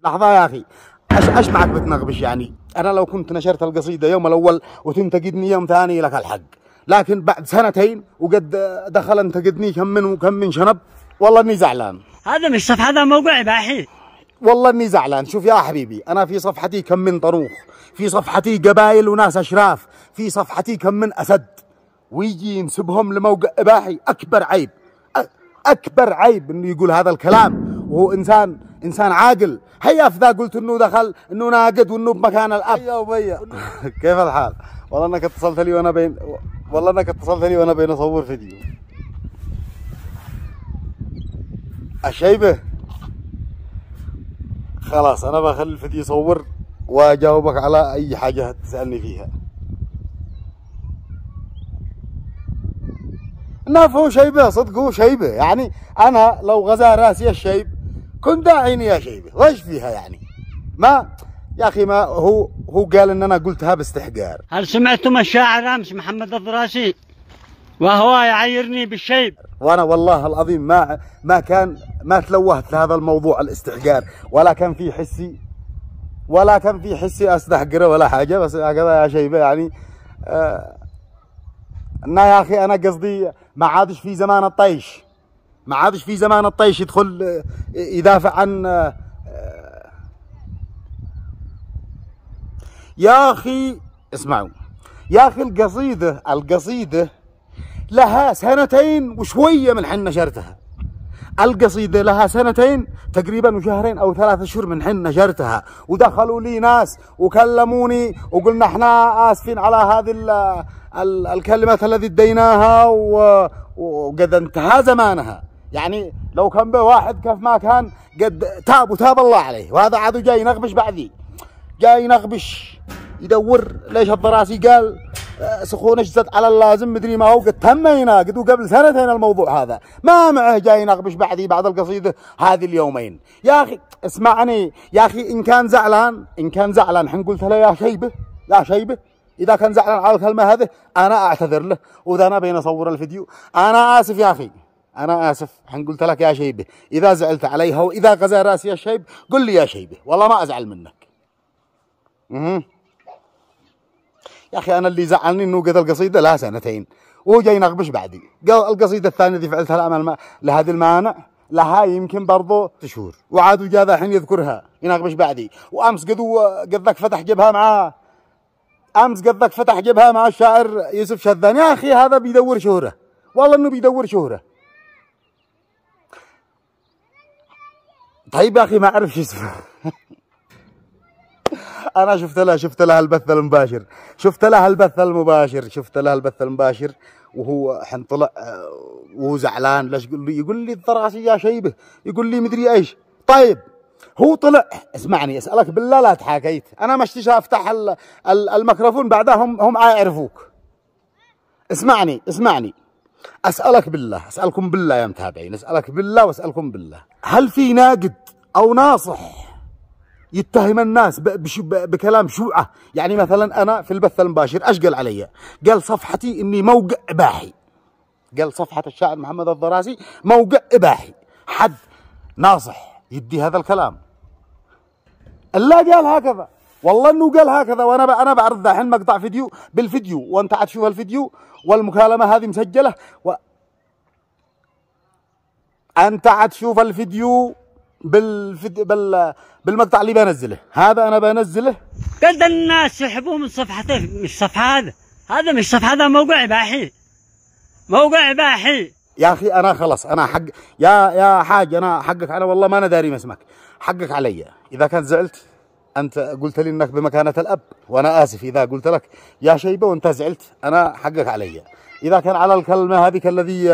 لحظة يا أخي، ايش معك بتنغبش يعني؟ أنا لو كنت نشرت القصيدة يوم الأول وتنتقدني يوم ثاني لك الحق، لكن بعد سنتين وقد دخل انتقدني كم من شنب، والله إني زعلان. هذا مش صف، هذا موقع إباحي. والله إني زعلان. شوف يا حبيبي، أنا في صفحتي كم من طروخ، في صفحتي قبايل وناس أشراف، في صفحتي كم من أسد، ويجي ينسبهم لموقع إباحي. أكبر عيب، أكبر عيب إنه يقول هذا الكلام وهو إنسان عاقل. هيا في ذا قلت إنه دخل إنه ناقد وإنه بمكان الأب. يا وبيا كيف الحال؟ والله إنك اتصلت لي وأنا بين أصور فيديو. الشيبة خلاص، أنا بخلي الفيديو يصور وأجاوبك على أي حاجة تسألني فيها. نعم هو شيبة، صدق هو شيبة. يعني أنا لو غزا راسي الشيب كنت داعيني يا شيبة، وش فيها يعني؟ ما يا أخي، ما هو قال إن أنا قلتها باستحقار. هل سمعتم الشاعر أمس محمد الضراسي وهو يعيرني بالشيب؟ وأنا والله العظيم ما تلوهت لهذا الموضوع الاستحقار، ولا كان في حسي أستحقره ولا حاجة، بس هكذا يا شيبة يعني. يا أخي أنا قصدي ما عادش في زمان الطيش يدخل يدافع عن. يا أخي اسمعوا يا أخي، القصيدة لها سنتين وشوية من حين نشرتها. القصيدة لها سنتين تقريبا وشهرين أو 3 أشهر من حين نشرتها، ودخلوا لي ناس وكلموني وقلنا احنا آسفين على هذه الكلمات التي اديناها وقد انتهى زمانها. يعني لو كان به واحد كيف ما كان قد تاب الله عليه، وهذا عادوا جاي ينغبش بعدي، جاي ينغبش يدور ليش الضراسي قال سخون اجزت على اللازم مدري ما هو. قد تم يناقض وقبل سنتين الموضوع هذا، ما معه جاي ينغبش بعدي بعد القصيدة هذه اليومين. يا أخي اسمعني يا أخي، إن كان زعلان حين قلت له يا شيبة، إذا كان زعلان على الكلمة هذه أنا أعتذر له، وإذا أنا بين أصور الفيديو أنا آسف يا أخي، أنا آسف حين قلت لك يا شيبة. إذا زعلت عليها وإذا غزا راسي يا شيب قل لي يا شيبة، والله ما أزعل منك. يا أخي أنا اللي زعلني إنه قد القصيدة لها سنتين وهو جاي ينغبش بعدي. قال القصيدة الثانية دي فعلتها الأمل لهذه المانع لها يمكن برضو شهور، وعاد جاء ذا الحين يذكرها ينغبش بعدي. وأمس قدك فتح جبهة مع الشاعر يوسف شذان. يا أخي هذا بيدور شهرة، والله إنه بيدور شهرة. طيب يا أخي ما أعرف شو اسمه. أنا شفت لها البث المباشر، وهو حين طلع وهو زعلان. ليش يقول لي الضراسي يا شيبة، يقول لي مدري إيش. طيب هو طلع، اسمعني أسألك بالله لا تحاكيت، أنا مشتيش أفتح الميكروفون بعدها هم يعرفوك. اسمعني أسألكم بالله يا متابعين، أسألك بالله وأسألكم بالله، هل في ناقد أو ناصح يتهم الناس بكلام شوعة؟ يعني مثلا أنا في البث المباشر ايش قال علي؟ قال صفحتي إني موقع إباحي، قال صفحة الشاعر محمد الضراسي موقع إباحي. حد ناصح يدي هذا الكلام؟ الله قال هكذا، والله إنه قال هكذا. وأنا بعرض الحين مقطع فيديو بالفيديو، وأنت عاد تشوف الفيديو والمكالمة هذه مسجلة، أنت عاد تشوف الفيديو بالمقطع اللي بنزله هذا. أنا بنزله قد الناس يحبوه من صفحته، مش صفحة هذا مش صفحة، هذا موقع إباحي. يا أخي أنا خلاص، أنا حق يا حاج، أنا حقك، أنا والله ما أنا داري ما اسمك، حقك علي. إذا كنت زعلت أنت قلت لي إنك بمكانة الأب، وأنا آسف إذا قلت لك يا شيبة وأنت زعلت، أنا حقك علي. إذا كان على الكلمة هذه الذي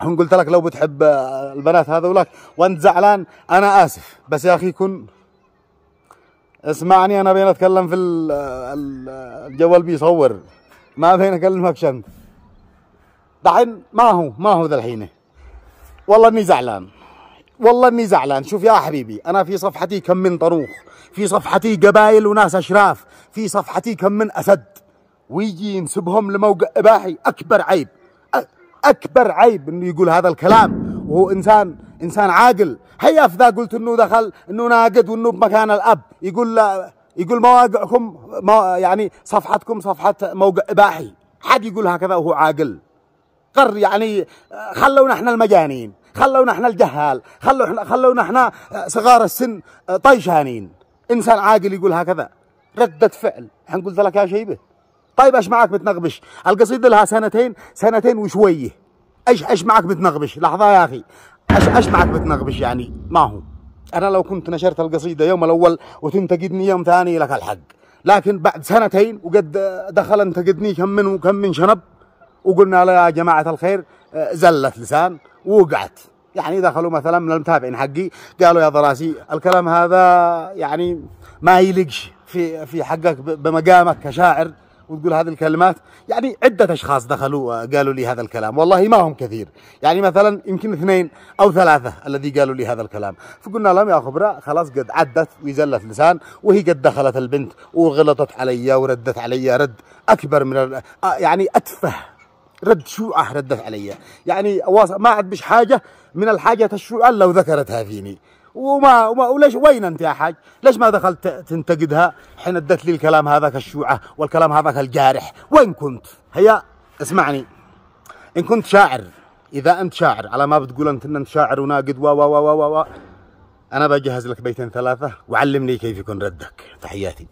هم قلت لك لو بتحب البنات هذولك وأنت زعلان، أنا آسف. بس يا أخي اسمعني، أنا بين أتكلم في الجوال بيصور، ما بين أكلمك شنت دحين. ما هو ذا الحين. والله إني زعلان. شوف يا حبيبي، أنا في صفحتي كم من طروخ، في صفحتي قبايل وناس أشراف، في صفحتي كم من أسد، ويجي ينسبهم لموقع إباحي. أكبر عيب إنه يقول هذا الكلام وهو إنسان عاقل. هيا ذا قلت إنه دخل إنه ناقد وإنه بمكان الأب يقول لا، يقول مواقعكم يعني صفحتكم صفحة موقع إباحي. حد يقول هكذا وهو عاقل؟ يعني خلونا احنا المجانين، خلونا احنا الجهال، خلونا احنا صغار السن طيشانين. إنسان عاقل يقول هكذا؟ ردة فعل. الحين قلت لك يا شيبة. طيب ايش معك بتنغبش؟ القصيدة لها سنتين وشوية. ايش معك بتنغبش؟ لحظة يا اخي، ايش معك بتنغبش يعني؟ ما هو انا لو كنت نشرت القصيدة يوم الاول وتنتقدني يوم ثاني لك الحق، لكن بعد سنتين وقد دخل انتقدني كم من شنب وقلنا له يا جماعة الخير زلت لسان ووقعت. يعني دخلوا مثلا من المتابعين حقي قالوا يا ضراسي الكلام هذا يعني ما يليقش في حقك بمقامك كشاعر وتقول هذه الكلمات. يعني عدة أشخاص دخلوا قالوا لي هذا الكلام، والله ما هم كثير، يعني مثلا يمكن 2 أو 3 الذي قالوا لي هذا الكلام. فقلنا لهم يا خبراء خلاص قد عدت وزلت لسان، وهي قد دخلت البنت وغلطت علي وردت علي رد أكبر من يعني أتفه رد شوعة ردت علي. يعني ما عاد بش حاجة من الحاجة الشوعة لو ذكرتها فيني. وليش وين انت يا حاج؟ ليش ما دخلت تنتقدها حين ادت لي الكلام هذاك الشوعة والكلام هذاك الجارح؟ وين كنت؟ هيا اسمعني، ان كنت شاعر، اذا انت شاعر على ما بتقول انت شاعر وناقد و انا بجهز لك بيتين 3 وعلمني كيف يكون ردك. تحياتي.